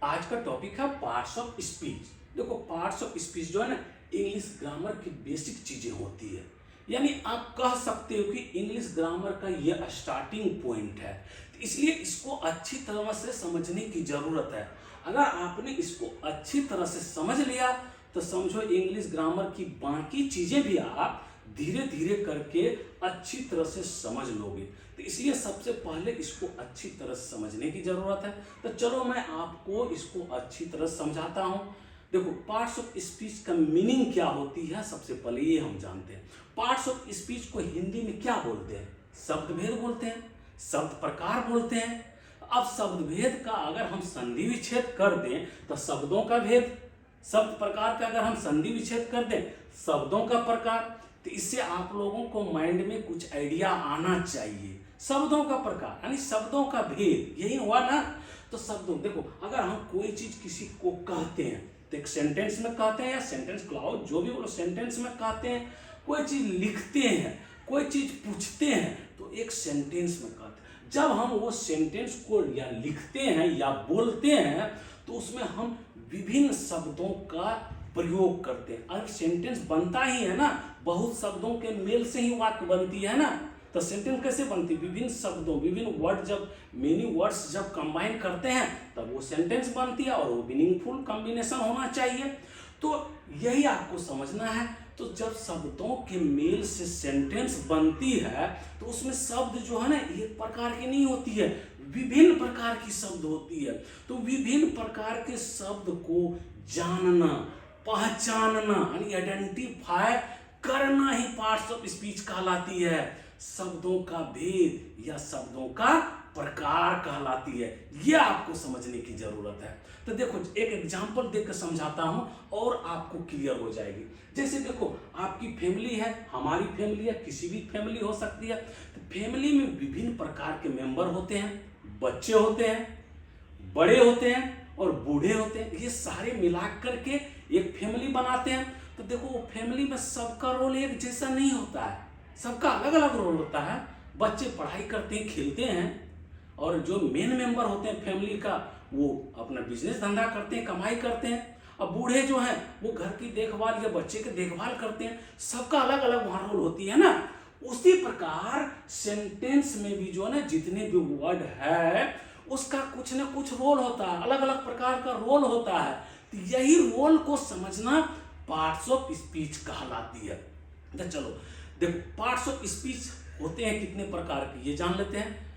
आज का टॉपिक है पार्ट्स ऑफ स्पीच। देखो, पार्ट्स ऑफ स्पीच जो है ना, इंग्लिश ग्रामर की बेसिक चीजें होती है। यानी आप कह सकते हो कि इंग्लिश ग्रामर का ये स्टार्टिंग पॉइंट है, तो इसलिए इसको अच्छी तरह से समझने की जरूरत है। अगर आपने इसको अच्छी तरह से समझ लिया तो समझो इंग्लिश ग्रामर की बाकी चीजें भी आप धीरे धीरे करके अच्छी तरह से समझ लोगे। तो इसलिए सबसे पहले इसको अच्छी तरह से समझने की जरूरत है। तो चलो मैं आपको इसको अच्छी तरह समझाता हूं। देखो, पार्ट्स ऑफ स्पीच का मीनिंग क्या होती है, सबसे पहले ये हम जानते हैं। पार्ट्स ऑफ स्पीच को हिंदी में क्या बोलते हैं? शब्द भेद बोलते हैं, शब्द प्रकार बोलते हैं। अब शब्द भेद का अगर हम संधि विच्छेद कर दें तो शब्दों का भेद, शब्द प्रकार का अगर हम संधि विच्छेद कर दें शब्दों का प्रकार। तो इससे आप लोगों को माइंड में कुछ आइडिया आना चाहिए। शब्दों का प्रकार यानी शब्दों का भेद, यही हुआ ना। तो शब्दों, देखो, अगर हम कोई चीज किसी को कहते हैं तो एक सेंटेंस में कहते हैं या सेंटेंस क्लाउज जो भी बोलो, सेंटेंस में कहते हैं। कोई चीज लिखते हैं, कोई चीज पूछते हैं तो एक सेंटेंस में कहते हैं। जब हम वो सेंटेंस को या लिखते हैं या बोलते हैं तो उसमें हम विभिन्न शब्दों का प्रयोग करते हैं। अगर सेंटेंस बनता ही है ना, बहुत शब्दों के मेल से ही वाक्य बनती है ना। तो सेंटेंस कैसे बनती है? विभिन्न शब्दों, विभिन्न वर्ड, जब मेनी वर्ड्स जब कंबाइन करते हैं तब वो सेंटेंस बनती है, और वो मीनिंगफुल कॉम्बिनेशन होना चाहिए। तो यही आपको समझना है। तो जब शब्दों के मेल से सेंटेंस बनती है तो उसमें शब्द जो है ना एक प्रकार की नहीं होती है, विभिन्न प्रकार की शब्द होती है। तो विभिन्न प्रकार के शब्द को जानना, पहचानना यानी आइडेंटिफाई करना ही पार्ट्स ऑफ स्पीच कहलाती है। शब्दों का भेद या शब्दों का प्रकार कहलाती है। यह आपको समझने की जरूरत है। तो देखो, एक एग्जांपल देकर समझाता हूं और आपको क्लियर हो जाएगी। जैसे देखो, आपकी फैमिली है, हमारी फैमिली है, किसी भी फैमिली हो सकती है। तो फैमिली में विभिन्न प्रकार के मेंबर होते हैं। बच्चे होते हैं, बड़े होते हैं और बूढ़े होते हैं। ये सारे मिला करके एक फैमिली बनाते हैं। तो देखो, वो फैमिली में सबका रोल एक जैसा नहीं होता है, सबका अलग अलग रोल होता है। बच्चे पढ़ाई करते हैं, खेलते हैं, और जो मेन मेंबर होते हैं फैमिली का वो अपना बिजनेस धंधा करते हैं, कमाई करते हैं। अब बूढ़े जो हैं वो घर की देखभाल या बच्चे की देखभाल करते हैं। सबका अलग अलग वहाँ रोल होती है ना। उसी प्रकार सेंटेंस में भी जो है ना, जितने भी वर्ड है उसका कुछ ना कुछ रोल होता है, अलग अलग प्रकार का रोल होता है। तो यही रोल को समझना पार्ट्स ऑफ स्पीच कहलाती है। तो चलो देखो, पार्ट्स ऑफ स्पीच होते हैं कितने प्रकार के, ये जान लेते हैं।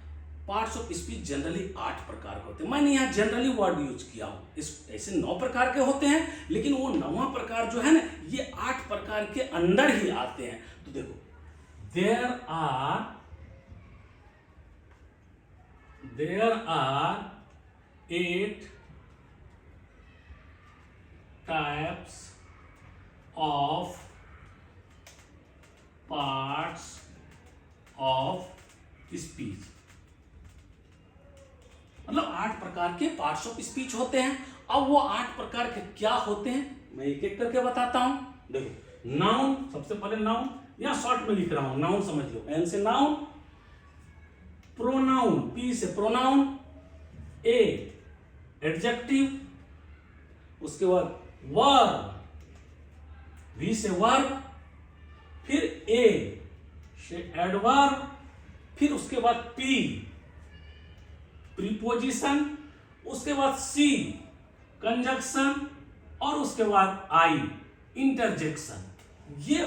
पार्ट्स ऑफ स्पीच जनरली 8 प्रकार के होते हैं। मैंने यहाँ जनरली वर्ड यूज किया हूँ। इस ऐसे 9 प्रकार के होते हैं, लेकिन वो 9वां प्रकार जो है ना, ये 8 प्रकार के अंदर ही आते हैं। तो देखो, there are 8 types of parts of speech. मतलब 8 प्रकार के पार्ट्स ऑफ स्पीच होते हैं। अब वो 8 प्रकार के क्या होते हैं मैं एक एक करके बताता हूं। देखो, नाउन, सबसे पहले नाउन, यहां शॉर्ट में लिख रहा हूं, नाउन समझ लो। एन से नाउन, प्रोनाउन, पी से प्रोनाउन, ए एडजेक्टिव, उसके बाद वर्ब, वी से वर्ब, फिर ए से एडवर्ब, फिर उसके बाद पी प्रीपोजिशन, उसके बाद सी कंजक्शन, और उसके बाद आई इंटरजेक्शन। ये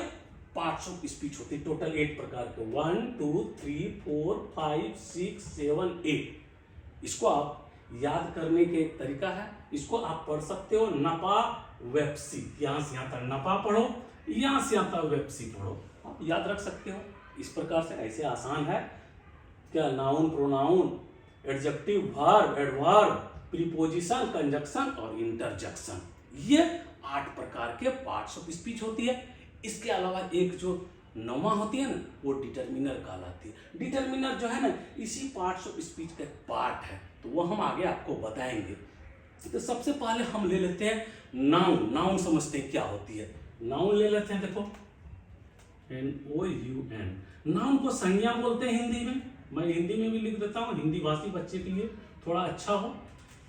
पार्ट्स ऑफ स्पीच होते हैं। टोटल 8 प्रकार के, 1 2 3 4 5 6 7 8। इसको आप याद करने के एक तरीका है, इसको आप पढ़ सकते हो नपा वेप्सी। यहां से यहां तक नपा पढ़ो, यहां से यहां तक वेप्सी पढ़ो, आप याद रख सकते हो इस प्रकार से। ऐसे आसान है क्या? Noun, pronoun, adjective, verb, adverb, preposition, conjunction और इंटरजेक्शन, ये 8 प्रकार के पार्ट्स ऑफ स्पीच होती है। इसके अलावा एक जो 9वां होती है ना, वो डिटरमिनर कहलाती है। डिटरमिनर जो है ना, इसी पार्ट्स ऑफ स्पीच का एक पार्ट है, तो वो हम आगे आपको बताएंगे। तो सबसे पहले हम ले लेते हैं नाउन। नाउन समझते हैं क्या होती है। नाउन ले लेते हैं, देखो NOUN। नाउन को संज्ञा बोलते हैं हिंदी में। मैं हिंदी में भी लिख देता हूँ, हिंदी भाषी बच्चे के लिए थोड़ा अच्छा हो।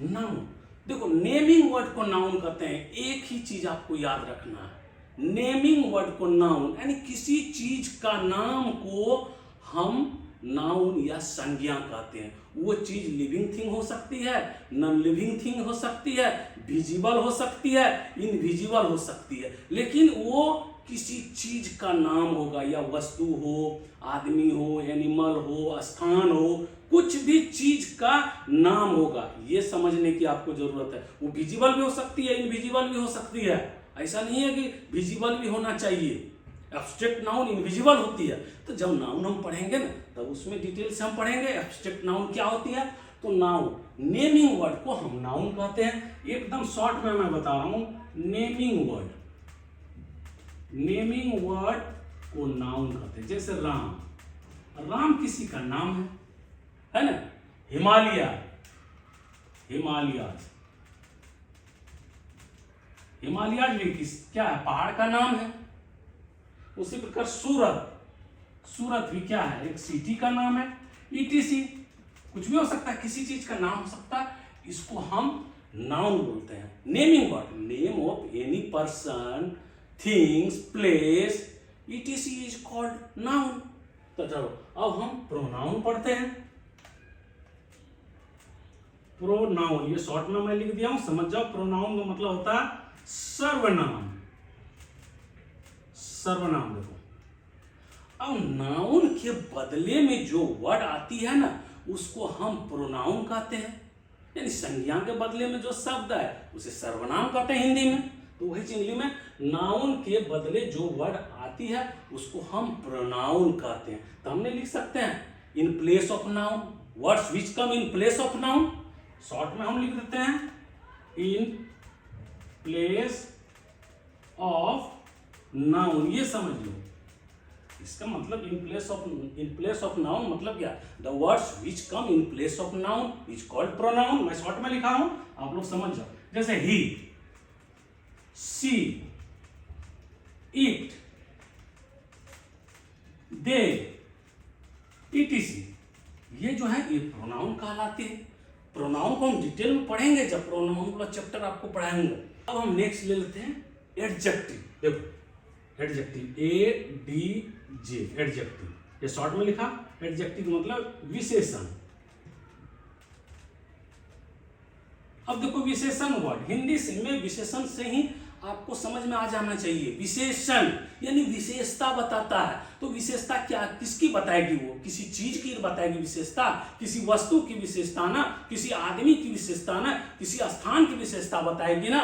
नाउन, देखो नेमिंग वर्ड को नाउन कहते हैं, एक ही चीज आपको याद रखना है, नेमिंग वर्ड को नाउन यानी किसी चीज का नाम को हम नाउन या संज्ञा कहते हैं। वो चीज लिविंग थिंग हो सकती है, नॉन लिविंग थिंग हो सकती है, विजिबल हो सकती है, इनविजिबल हो सकती है, लेकिन वो किसी चीज का नाम होगा, या वस्तु हो, आदमी हो, एनिमल हो, स्थान हो, कुछ भी चीज का नाम होगा। ये समझने की आपको जरूरत है। वो विजिबल भी हो सकती है, इनविजिबल भी हो सकती है। ऐसा नहीं है कि विजिबल भी होना चाहिए। एब्स्ट्रैक्ट नाउन इनविजिबल होती है। तो जब नाउन हम पढ़ेंगे ना, तब उसमें डिटेल से हम पढ़ेंगे एब्स्ट्रैक्ट नाउन क्या होती है। तो नाउन, नेमिंग वर्ड को हम नाउन कहते हैं। एकदम शॉर्ट में मैं बता रहा हूं, नेमिंग वर्ड, नेमिंग वर्ड को नाउन कहते हैं। जैसे राम, राम किसी का नाम है ना। हिमालय, हिमालयाज, हिमालयाज भी क्या है, पहाड़ का नाम है। उसी प्रकार सूरत, सूरत भी क्या है, एक सिटी का नाम है। ईटीसी, कुछ भी हो सकता है, किसी चीज का नाम हो सकता है, इसको हम नाउन बोलते हैं। Naming word, name of any person, things, place, etc is called noun. तो चलो अब हम प्रोनाउन पढ़ते हैं। प्रोनाउन, ये शॉर्ट में मैं लिख दिया हूं, समझ जाओ। प्रोनाउन का मतलब होता है सर्वनाम, सर्वनाम। देखो अब नाउन के बदले में जो वर्ड आती है ना, उसको हम प्रोनाउन कहते हैं। यानी संज्ञा के बदले में जो शब्द है उसे सर्वनाम कहते हैं हिंदी में। तो वही इंग्लिश में नाउन के बदले जो वर्ड आती है उसको हम प्रोनाउन कहते हैं। तो हमने लिख सकते हैं in place of noun, words which come in place of noun. Short में हम लिख देते हैं इन प्लेस ऑफ नाउन। ये समझ लो, इसका मतलब इन प्लेस ऑफ नाउन मतलब क्या, the words which come in place of noun is called pronoun. मैं शॉर्ट में लिखा हूं, आप लोग समझ जाओ। जैसे ही, सी, इट, दे, ईटीसी, ये जो है ये प्रोनाउन कहलाते हैं। प्रोनाउन को हम डिटेल में पढ़ेंगे जब प्रोनाउन वाला चैप्टर आपको पढ़ाएंगे। अब हम नेक्स्ट ले लेते हैं एडजेक्टिव। देखो adjective, A D J, adjective, ये शॉर्ट में लिखा। एडजेक्टिव मतलब विशेषण। अब देखो विशेषण वर्ड, हिंदी से में विशेषण से ही आपको समझ में आ जाना चाहिए। विशेषण यानी विशेषता बताता है। तो विशेषता क्या, किसकी बताएगी, वो किसी चीज की बताएगी विशेषता, किसी वस्तु की विशेषता ना, किसी आदमी की विशेषता ना, किसी स्थान की विशेषता बताएगी ना।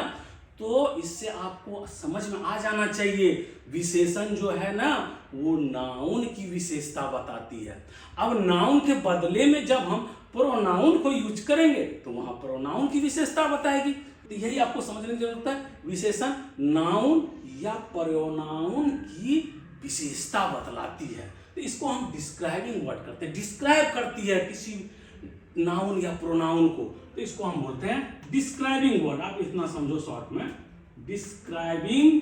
तो इससे आपको समझ में आ जाना चाहिए विशेषण जो है ना वो नाउन की विशेषता बताती है। अब नाउन के बदले में जब हम प्रोनाउन को यूज करेंगे तो वहां प्रोनाउन की विशेषता बताएगी। तो यही आपको समझने की जरूरत है, विशेषण नाउन या प्रोनाउन की विशेषता बतलाती है। तो इसको हम डिस्क्राइबिंग वर्ड करते हैं, डिस्क्राइब करती है किसी नाउन या प्रोनाउन को। तो इसको हम बोलते हैं डिस्क्राइबिंग वर्ड। आप इतना समझो शॉर्ट में, डिस्क्राइबिंग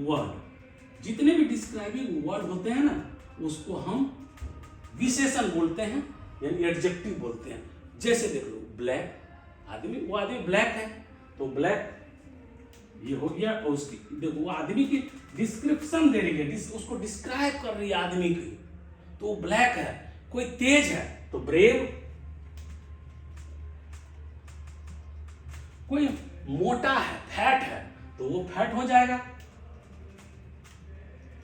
वर्ड। जितने भी डिस्क्राइबिंग वर्ड होते हैं ना उसको हम विशेषण बोलते हैं, यानी एडजेक्टिव बोलते हैं। जैसे देख लो ब्लैक, आदमी, वो आदमी ब्लैक है तो ब्लैक ये हो गया। और उसकी देखो वो आदमी की डिस्क्रिप्शन दे रही है, उसको डिस्क्राइब कर रही है आदमी की, तो वो ब्लैक है। कोई तेज है तो ब्रेव, कोई मोटा है, फैट है तो वो फैट हो जाएगा,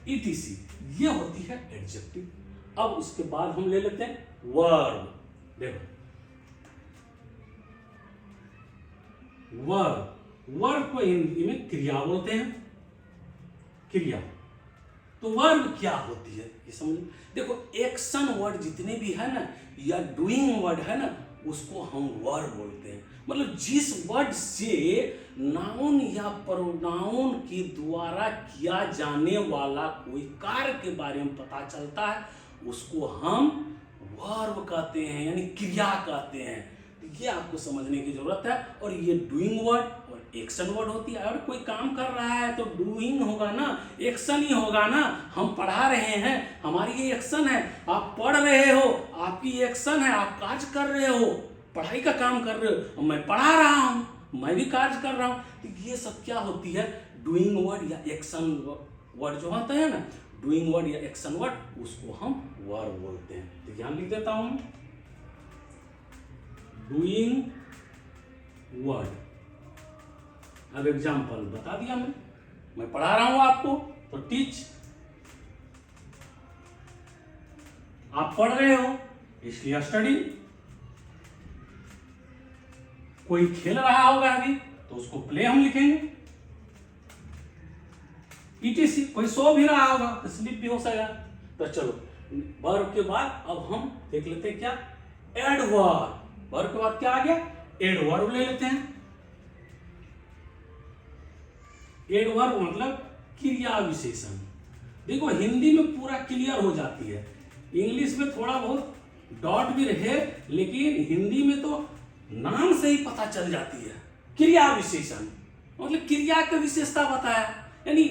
ईटीसी। ये होती है एडजेक्टिव। अब उसके बाद हम ले लेते हैं वर्ब। देखो वर्ब, वर्ब को हिंदी में क्रिया बोलते हैं, क्रिया। तो वर्ब क्या होती है ये समझ। देखो एक्शन वर्ड जितने भी है ना या डूइंग वर्ड है ना उसको हम वर्ब बोलते हैं। मतलब जिस वर्ड से नाउन या प्रोनाउन के द्वारा किया जाने वाला कोई कार्य के बारे में पता चलता है उसको हम वर्ब कहते हैं, यानी क्रिया कहते हैं। ये आपको समझने की जरूरत है। और ये डूइंग वर्ड और एक्शन वर्ड होती है। अगर कोई काम कर रहा है तो डूइंग होगा ना, एक्शन ही होगा ना। हम पढ़ा रहे हैं, हमारी ये एक्शन है। आप पढ़ रहे हो, आपकी एक्शन है, आप कार्य कर रहे हो। पढ़ाई का काम कर रहे हो, मैं पढ़ा रहा हूँ, मैं भी कार्य कर रहा हूँ। तो ये सब क्या होती है, डूइंग वर्ड या एक्शन वर्ड जो होता है ना, डूइंग वर्ड या एक्शन वर्ड, उसको हम वर्ब बोलते हैं। तो यहाँ लिख देता हूँ डूइंग वर्ड। अब एग्जाम्पल बता दिया मैं पढ़ा रहा हूं आपको, तो टीच, आप पढ़ रहे हो इसलिए स्टडी। कोई खेल रहा होगा अभी तो उसको प्ले हम लिखेंगे। ईटीसी, कोई सो भी रहा होगा तो स्लीप भी हो सकेगा। तो चलो वर्ब के बाद अब हम देख लेते हैं क्या, एडवर्ब। वर्ब के बाद क्या आ गया, एडवर्ब ले लेते हैं। एडवर्ब मतलब क्रिया विशेषण। देखो हिंदी में पूरा क्लियर हो जाती है, इंग्लिश में थोड़ा बहुत डॉट भी रहे, लेकिन हिंदी में तो नाम से ही पता चल जाती है। क्रिया विशेषण मतलब क्रिया की विशेषता बताया, यानी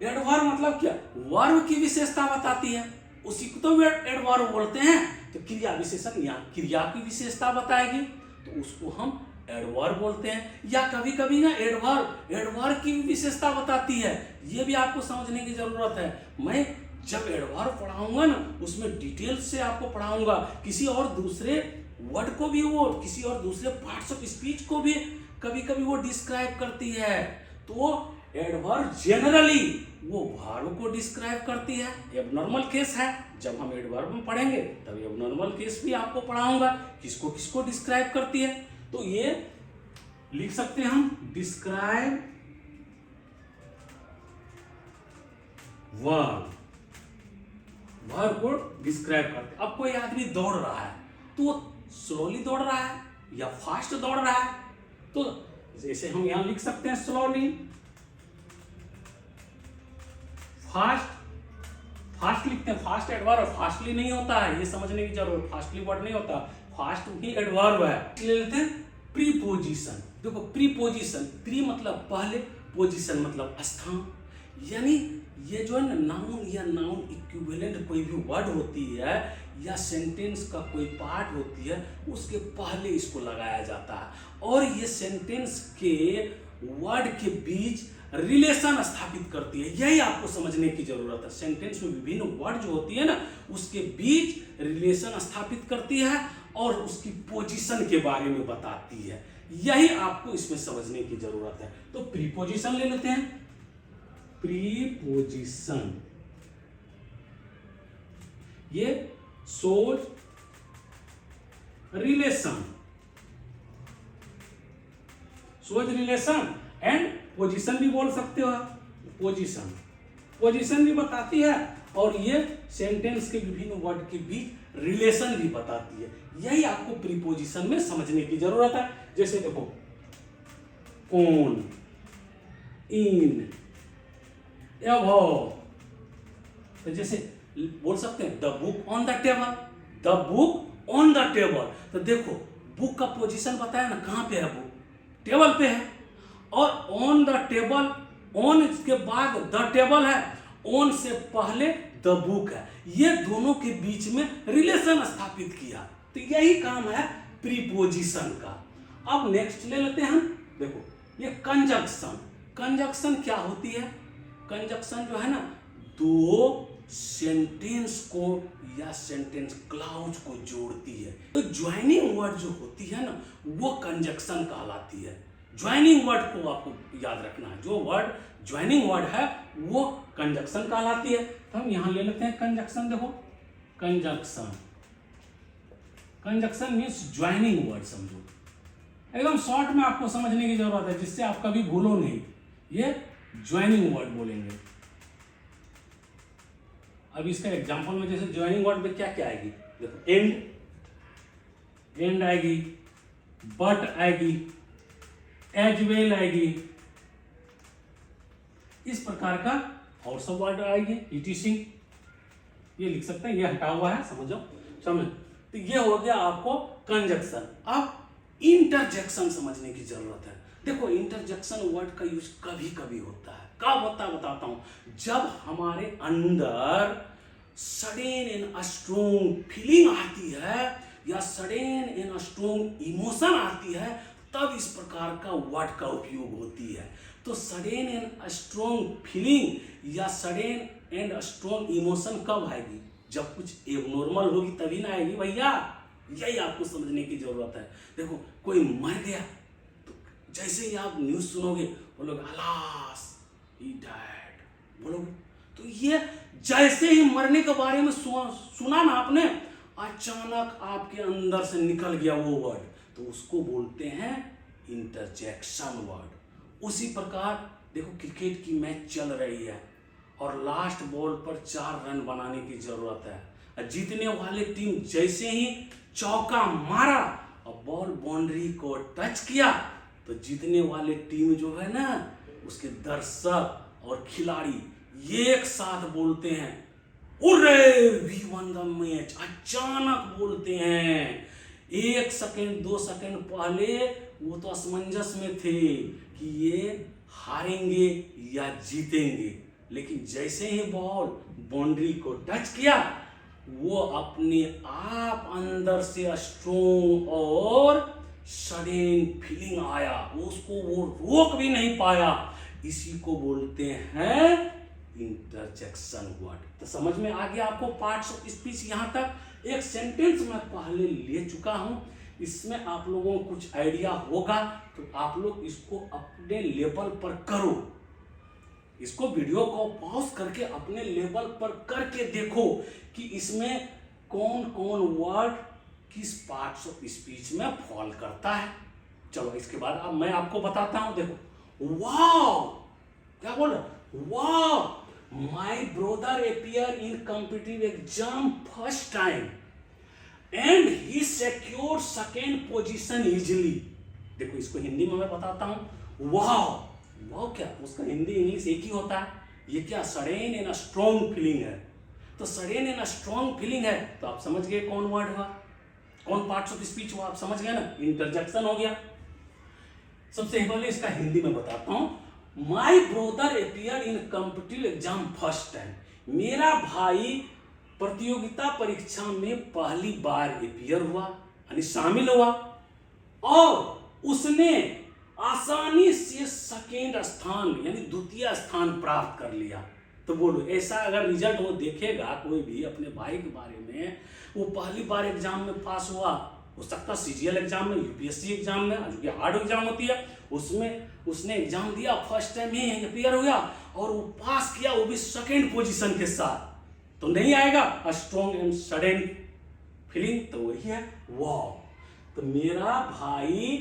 एडवर्ब मतलब क्या, वर्ब की विशेषता बताती है, उसी को तो एडवर्ब बोलते हैं। तो क्रिया विशेषण या क्रिया की विशेषता बताएगी तो उसको हम एडवर्ब बोलते हैं। या कभी कभी ना एडवर्ब की विशेषता बताती है, ये भी आपको समझने की जरूरत है। मैं जब एडवर्ब पढ़ाऊंगा ना, उसमें डिटेल से आपको पढ़ाऊंगा, किसी और दूसरे वर्ड को भी, वो किसी और दूसरे पार्ट्स ऑफ स्पीच को भी कभी कभी वो डिस्क्राइब करती है। तो एडवर्ब जनरली वो वर्ब को डिस्क्राइब करती है। एबनॉर्मल केस है, जब हम एडवर्ब में पढ़ेंगे तब एबनॉर्मल केस भी आपको पढ़ाऊंगा, किसको किसको डिस्क्राइब करती है। तो ये लिख सकते हैं हम, डिस्क्राइब वर्ब, वर्ब को डिस्क्राइब करते। अब कोई आदमी दौड़ रहा है तो वो स्लोली दौड़ रहा है या फास्ट दौड़ रहा है, तो जैसे हम यहां लिख सकते हैं स्लोली, फास्ट, फास्ट लिखते हैं। फास्ट एडवर्ब, फास्टली नहीं होता है, ये समझने की जरूरत, फास्टली वर्ड नहीं होता, फास्ट ही एडवर्ब है। ले लेते हैं प्रीपोजिशन। देखो प्रीपोजिशन, प्री मतलब पहले, पोजीशन मतलब स्थान, यानी ये जो है ना नाउन या नाउन इक्विवेलेंट कोई भी वर्ड होती है या सेंटेंस का कोई पार्ट होती है, उसके पहले इसको लगाया जाता है और ये सेंटेंस के वर्ड के बीच रिलेशन स्थापित करती है। यही आपको समझने की जरूरत है। सेंटेंस में विभिन्न वर्ड जो होती है ना, उसके बीच रिलेशन स्थापित करती है और उसकी पोजीशन के बारे में बताती है। यही आपको इसमें समझने की जरूरत है। तो प्रीपोजिशन ले लेते हैं। प्रीपोजिशन ये shows relation, shows relation and position भी बोल सकते हो आप। पोजीशन, पोजीशन भी बताती है और ये सेंटेंस के विभिन्न वर्ड के बीच रिलेशन भी बताती है। यही आपको प्रीपोजिशन में समझने की जरूरत है। जैसे देखो ऑन, इन, अबव, तो जैसे बोल सकते हैं the book on the table, the book on the table. तो देखो बुक का पोजीशन बताया ना, कहां पे है बुक, टेबल पे है, और ऑन द टेबल, ऑन के बाद द टेबल है, ऑन से पहले द बुक है, ये दोनों के बीच में रिलेशन स्थापित किया। तो यही काम है प्रीपोजिशन का। अब नेक्स्ट ले लेते हैं हम, देखो ये कंजक्शन। कंजक्शन क्या होती है, कंजक्शन जो है ना, दो सेंटेंस को या सेंटेंस क्लाउज को जोड़ती है। तो ज्वाइनिंग वर्ड जो होती है ना, वो कंजक्शन कहलाती है। ज्वाइनिंग वर्ड को आपको याद रखना है, जो वर्ड ज्वाइनिंग वर्ड है वो कंजक्शन कहलाती है। तो हम यहां ले लेते हैं कंजक्शन। देखो conjunction, conjunction means joining word, समझो एकदम शॉर्ट में आपको समझने की जरूरत है, जिससे आप कभी भूलो नहीं। ये ज्वाइनिंग वर्ड बोलेंगे। अब इसका एग्जांपल में जैसे ज्वाइनिंग वर्ड में क्या क्या आएगी, देखो एंड, एंड आएगी, बट आएगी, एज वेल आएगी, इस प्रकार का और सब वर्ड आएंगे। ईटीसी ये लिख सकते हैं, ये हटा हुआ है, समझो समझ। तो ये हो गया आपको कंजक्शन। अब इंटरजेक्शन समझने की जरूरत है। देखो इंटरजेक्शन वर्ड का यूज कभी कभी होता है, कब होता है बताता हूं, जब हमारे अंदर सडन एंड स्ट्रॉन्ग फीलिंग आती है या सडन एंड स्ट्रॉन्ग इमोशन आती है, तब इस प्रकार का वर्ड का उपयोग होती है। तो सडन एंड स्ट्रॉन्ग फीलिंग या सडन एंड स्ट्रॉन्ग इमोशन कब आएगी? जब कुछ एबनॉर्मल होगी तभी ना आएगी भैया। यही आपको समझने की जरूरत है। देखो कोई मर गया तो जैसे ही आप न्यूज सुनोगे बोलोगे अलास ही डाइड बोलोगे, तो ये जैसे ही मरने के बारे में सुना ना आपने, अचानक आपके अंदर से निकल गया वो वर्ड, तो उसको बोलते हैं इंटरजेक्शन वर्ड। उसी प्रकार देखो क्रिकेट की मैच चल रही है और लास्ट बॉल पर 4 रन बनाने की जरूरत है। जीतने वाले टीम जैसे ही चौका मारा और बॉल बाउंड्री को टच किया, तो जीतने वाले टीम जो है ना, उसके दर्शक और खिलाड़ी एक साथ बोलते हैं उरे वी वन द मैच। अचानक बोलते हैं। 1 सेकंड 2 सेकंड पहले वो तो असमंजस में थे कि ये हारेंगे या जीतेंगे, लेकिन जैसे ही बॉल बाउंड्री को टच किया, वो अपने आप अंदर से स्ट्रॉन्ग और सडन फीलिंग आया, उसको वो रोक भी नहीं पाया। इसी को बोलते हैं इंटरजेक्शन वर्ड। तो समझ में आ गया आपको पार्ट्स ऑफ स्पीच। यहां तक एक सेंटेंस मैं पहले ले चुका हूं, इसमें आप लोगों को कुछ आइडिया होगा, तो आप लोग इसको अपने लेवल पर करो। इसको वीडियो को पॉज करके अपने लेवल पर करके देखो कि इसमें कौन कौन वर्ड किस पार्ट्स ऑफ स्पीच में फॉल करता है। चलो इसके बाद अब मैं आपको बताता हूं। देखो वाओ, क्या बोल रहा, wow my brother appear in competitive exam first time and he secured second position easily. देखो इसको हिंदी में मैं बताता हूं। वाओ, वाओ क्या, उसका हिंदी इंग्लिश एक ही होता है। ये क्या सडन एंड स्ट्रॉन्ग फीलिंग है। तो सडन एंड स्ट्रॉन्ग फीलिंग है, तो आप समझ गए कौन वर्ड हुआ, कौन पार्ट्स ऑफ स्पीच हुआ, आप समझ गए ना, इंटरजेक्शन हो गया। सबसे पहले इसका हिंदी में बताता हूं। My brother appear in competitive exam first time. मेरा भाई प्रतियोगिता परीक्षा में पहली बार अपीयर हुआ, यानी शामिल हुआ, और उसने आसानी से सेकेंड स्थान यानी द्वितीय स्थान प्राप्त कर लिया। तो बोलो ऐसा अगर रिजल्ट वो देखेगा कोई भी अपने भाई के बारे में, वो पहली बार एग्जाम में पास हुआ, हो सकता सीजीएल एग्जाम में, यूपीएससी एग्जाम में, जो कि हार्ड एग्जाम होती है, उसमें उसने एग्जाम दिया, फर्स्ट टाइम ही अपीयर हुआ और वो पास किया, वो भी सेकेंड पोजीशन के साथ, तो नहीं आएगा स्ट्रॉन्ग एंड सडन फीलिंग, तो वही है वाओ। तो मेरा भाई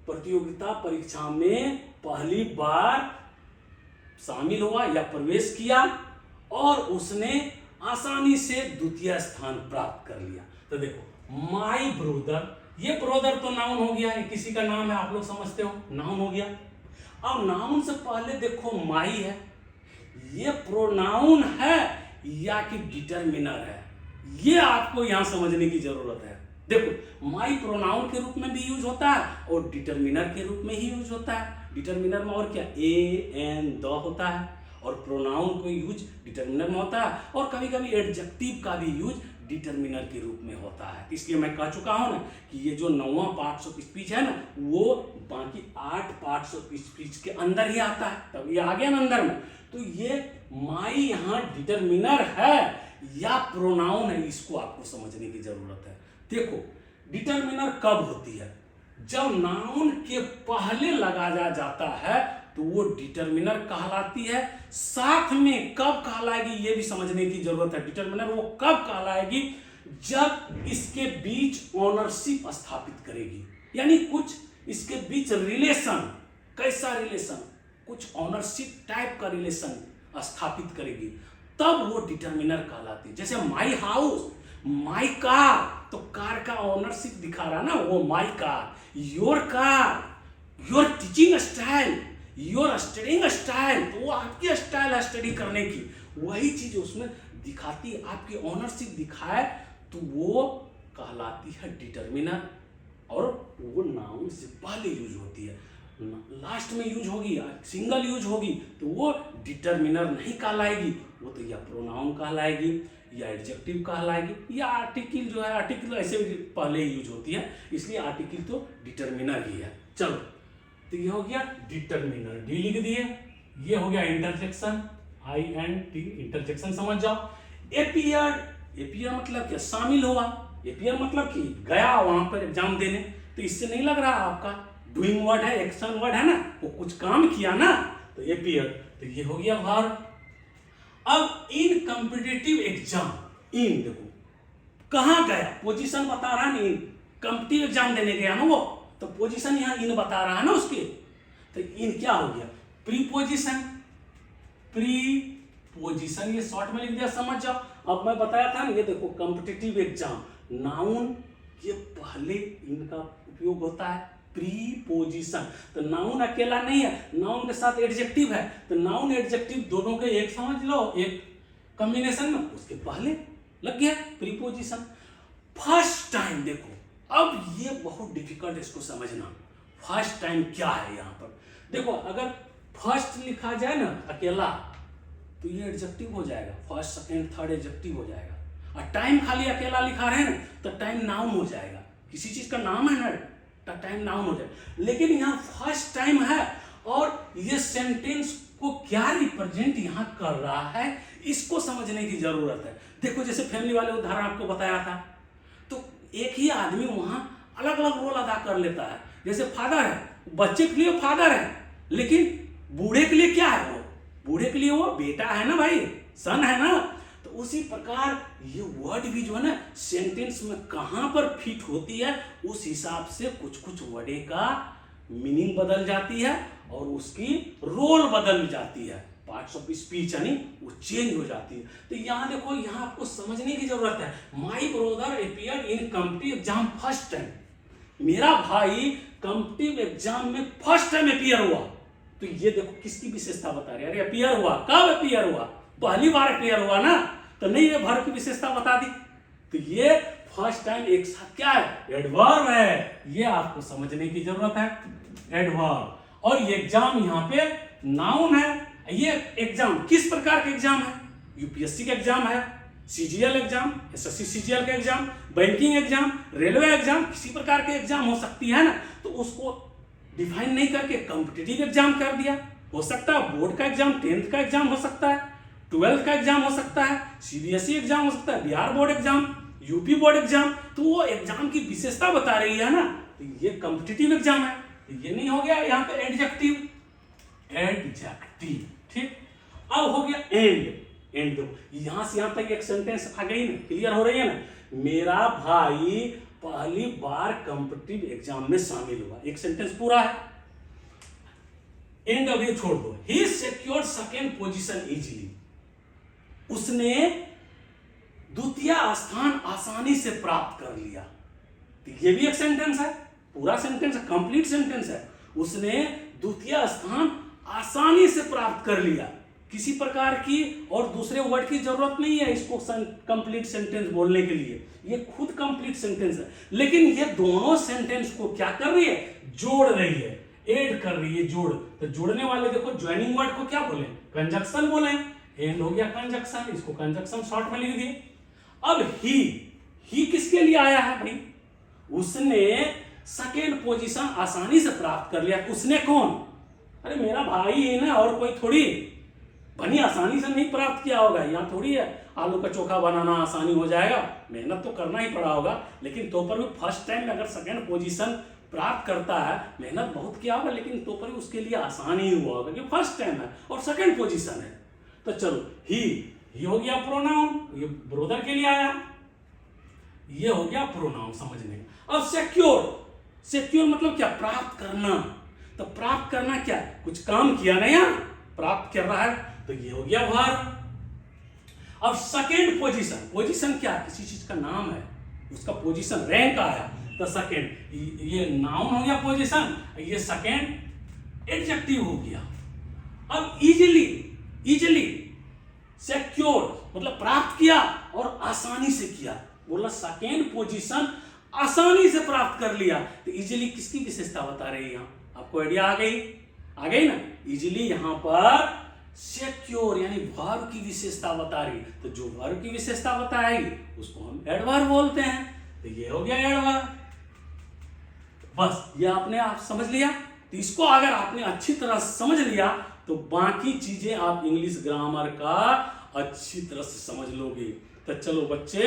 प्रतियोगिता परीक्षा में पहली बार शामिल हुआ या प्रवेश किया और उसने आसानी से द्वितीय स्थान प्राप्त कर लिया। तो देखो माय ब्रदर, ये ब्रदर तो नाउन हो गया, ये किसी का नाम है, आप लोग समझते हो, नाउन हो गया। अब नाउन से पहले देखो माई है, ये प्रोनाउन है या कि डिटरमिनर है, ये आपको यहां समझने की जरूरत है। देखो माई प्रोनाउन के रूप में भी यूज होता है और डिटरमिनर के रूप में ही यूज होता है। डिटरमिनर में और क्या ए एन द होता है, और प्रोनाउन को यूज डिटरमिनर में होता है, और कभी कभी एडजेक्टिव का भी यूज डिटरमिनर के रूप में होता है। इसलिए मैं कह चुका हूं ना कि ये जो 9वां पार्ट्स ऑफ स्पीच है ना, वो बाकी 8 पार्ट्स ऑफ स्पीच के अंदर ही आता है, तब ये आ गया ना अंदर में। तो ये माई यहाँ डिटरमिनर है या प्रोनाउन है, इसको आपको समझने की जरूरत है। देखो डिटरमिनर कब होती है, जब नाउन के पहले लगाया जाता है तो वो डिटरमिनर कहलाती है। साथ में कब कहलाएगी ये भी समझने की जरूरत है। डिटरमिनर वो कब कहलाएगी, जब इसके बीच ओनरशिप स्थापित करेगी, यानी कुछ इसके बीच रिलेशन, कैसा रिलेशन, कुछ ओनरशिप टाइप का रिलेशन स्थापित करेगी, तब वो डिटरमिनर कहलाती है। जैसे माई हाउस, माई कार, तो कार का ओनरशिप दिखा रहा ना, वो my car. Your car, your teaching style, your studying style, तो वो आपकी स्टाइल है स्टडी करने की, वही चीज उसमें दिखाती है, आपकी ओनरशिप दिखाए तो वो कहलाती है डिटरमिनर, और वो नाउन से पहले यूज होती है। लास्ट में यूज होगी, सिंगल यूज होगी, तो वो डिटरमिनर नहीं कहलाएगी, वो तो या प्रोनाउन कहलाएगी या एडजेक्टिव कहलाएगी या आर्टिकल जो है, आर्टिकल ऐसे भी पहले यूज होती है, इसलिए आर्टिकल तो डिटर्मिनर ही है। चलो तो ये हो गया डिटर्मिनर, डी लिख दिए। ये हो गया इंटरजेक्शन, INT इंटरजेक्शन समझ जाओ। एपियर मतलब क्या, शामिल हुआ। एपियर मतलब कि गया वहां पर एग्जाम देने, तो इससे नहीं लग रहा आपका डूइंग वर्ड है, एक्शन वर्ड है ना, वो कुछ काम किया ना, तो एपियर। तो ये हो गया वर्ब। अब इन कॉम्पिटिटिव एग्जाम, इन देखो कहां गया, पोजीशन बता रहा नहीं, कॉम्पिटिटिव एग्जाम देने गया ना वो, तो पोजीशन यहां इन बता रहा है ना उसके, तो इन क्या हो गया, प्रीपोजिशन। प्रीपोजिशन ये शॉर्ट में लिख दिया, समझ जाओ। अब मैं बताया था ना, ये देखो कॉम्पिटिटिव एग्जाम, नाउन ये पहले इनका उपयोग होता है, प्रीपोजिशन। तो नाउन अकेला नहीं है, नाउन के साथ एडजेक्टिव है, तो नाउन एडजेक्टिव दोनों के एक समझ लो, एक कॉम्बिनेशन में, उसके पहले लग गया प्रीपोजिशन। फर्स्ट टाइम देखो, अब ये बहुत डिफिकल्ट, इसको समझना। फर्स्ट टाइम क्या है यहाँ पर देखो, अगर फर्स्ट लिखा जाए ना अकेला तो ये एडजेक्टिव हो जाएगा, फर्स्ट सेकंड थर्ड एडजेक्टिव हो जाएगा। और टाइम खाली अकेला लिखा रहे ना तो टाइम नाउन हो जाएगा, किसी चीज का नाम है ना तो टाइम नाउन हो जाएगा। लेकिन यहाँ फर्स्ट टाइम है और ये सेंटेंस को क्या रिप्रेजेंट यहाँ कर रहा है, इसको समझने की जरूरत है। देखो जैसे फैमिली वाले उदाहरण आपको बताया था, तो एक ही आदमी वहां अलग अलग रोल अदा कर लेता है। जैसे फादर है, बच्चे के लिए फादर है, लेकिन बूढ़े के लिए क्या है, वो बूढ़े के लिए वो बेटा है ना भाई, सन है ना। तो उसी प्रकार ये वर्ड भी जो है ना सेंटेंस में कहां पर फिट होती है, उस हिसाब से कुछ कुछ वर्डे का मीनिंग बदल जाती है और उसकी रोल बदल जाती है, पार्ट्स ऑफ स्पीच यानी वो चेंज हो जाती है। तो यहाँ देखो, यहाँ आपको समझने की जरूरत है। My brother appeared in competitive exam first time, मेरा भाई कॉम्पिटिटिव एग्जाम में फर्स्ट टाइम अपीयर हुआ। तो ये देखो किसकी विशेषता बता रही है, अरे अपीयर हुआ, कब अपीयर हुआ, पहली बार अपीयर हुआ ना, तो नहीं ये वर्ब की विशेषता बता दी। तो ये फर्स्ट टाइम एक साथ क्या है, एडवर्ब है, ये आपको समझने की जरूरत है, एडवर्ब। और ये एग्जाम यहाँ पे नाउन है। ये एग्जाम किस प्रकार के एग्जाम है, यूपीएससी का एग्जाम है, सीजीएल एग्जाम, एसएससी सीजीएल का exam, banking exam, railway exam, किसी प्रकार के एग्जाम हो सकती है ना, तो उसको डिफाइन नहीं करके कॉम्पिटिटिव एग्जाम कर दिया। हो सकता है बोर्ड का एग्जाम, 10th का एग्जाम हो सकता है, 12th का एग्जाम हो सकता है, सीबीएसई एग्जाम हो सकता है, Bihar board exam, UP board exam, तो वो एग्जाम की विशेषता बता रही है ना, तो ये कॉम्पिटिटिव एग्जाम है। तो ये नहीं हो गया यहाँ पे एडजेक्टिव, एडजेक्टिव, ठीक। अब हो गया एंड। एंड दो, यहां से यहां तक एक सेंटेंस आ गई ना, क्लियर हो रही है ना, मेरा भाई पहली बार कॉम्पिटिटिव एग्जाम में शामिल हुआ, एक सेंटेंस पूरा है। एंड अभी छोड़ दो, ही सिक्योर्ड सेकंड पोजीशन इजीली, उसने द्वितीय स्थान आसानी से प्राप्त कर लिया। तो ये भी एक सेंटेंस है, पूरा सेंटेंस है, कंप्लीट सेंटेंस है। उसने द्वितीय स्थान आसानी से प्राप्त कर लिया, किसी प्रकार की और दूसरे वर्ड की जरूरत नहीं है इसको कंप्लीट सेंटेंस बोलने के लिए, ये खुद कंप्लीट सेंटेंस है। लेकिन ये दोनों सेंटेंस को क्या कर रही है, जोड़ रही है, ऐड कर रही है, जोड़। तो जोड़ने वाले देखो ज्वाइनिंग वर्ड को क्या बोले, कंजक्शन बोले, एंड हो गया कंजक्शन, इसको कंजक्शन शॉर्ट में लिख दिए। अब ही किसके लिए आया है भाई, उसने सेकेंड पोजीशन आसानी से प्राप्त कर लिया। उसने कौन, अरे मेरा भाई है ना, और कोई थोड़ी, बनी आसानी से नहीं प्राप्त किया होगा। यहाँ थोड़ी है आलू का चोखा बनाना आसानी हो जाएगा, मेहनत तो करना ही पड़ा होगा। लेकिन तो पर भी फर्स्ट टाइम अगर सेकंड पोजीशन प्राप्त करता है, मेहनत बहुत किया होगा, लेकिन तो पर भी उसके लिए आसान ही हुआ होगा क्योंकि फर्स्ट टाइम है और सेकंड पोजीशन है। तो चलो ही हो गया प्रोनाउन, ये ब्रोदर के लिए आया, ये हो गया प्रोनाउन समझने का। अब सिक्योर मतलब क्या, प्राप्त करना। तो प्राप्त करना क्या, कुछ काम किया ना, यहाँ प्राप्त कर रहा है, तो ये हो गया वर्ब। अब सेकेंड पोजीशन क्या, किसी चीज का नाम है, उसका पोजीशन रैंक आया, तो सेकेंड, ये नाउन हो गया पोजीशन, ये सेकेंड एडजेक्टिव हो गया। अब इजीली सिक्योर मतलब प्राप्त किया और आसानी से किया, बोला सेकेंड पोजीशन आसानी से प्राप्त कर लिया। तो इजीली किसकी विशेषता बता रही है, यहाँ आपको आइडिया आ गई ना। इजीली यहाँ पर सिक्योर यानी वर्ब की विशेषता बता रही, तो जो वर्ब की विशेषता बताएगी उसको हम एडवर्ब बोलते हैं। तो ये हो गया एडवर्ब। बस ये आपने आप समझ लिया। तो इसको अगर आपने अच्छी तरह समझ लिया तो बाकी चीजें आप इंग्लिश ग्रामर का अच्छी तरह से समझ लोगे। तो चलो बच्चे,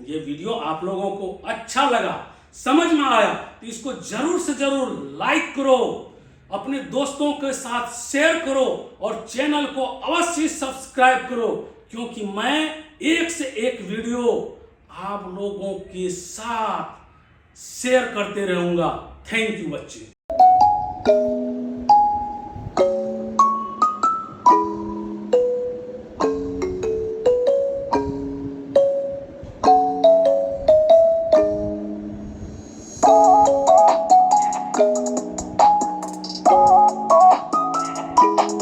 ये वीडियो आप लोगों को अच्छा लगा, समझ में आया, तो इसको जरूर से जरूर लाइक करो, अपने दोस्तों के साथ शेयर करो और चैनल को अवश्य सब्सक्राइब करो, क्योंकि मैं एक से एक वीडियो आप लोगों के साथ शेयर करते रहूंगा। थैंक यू बच्चे।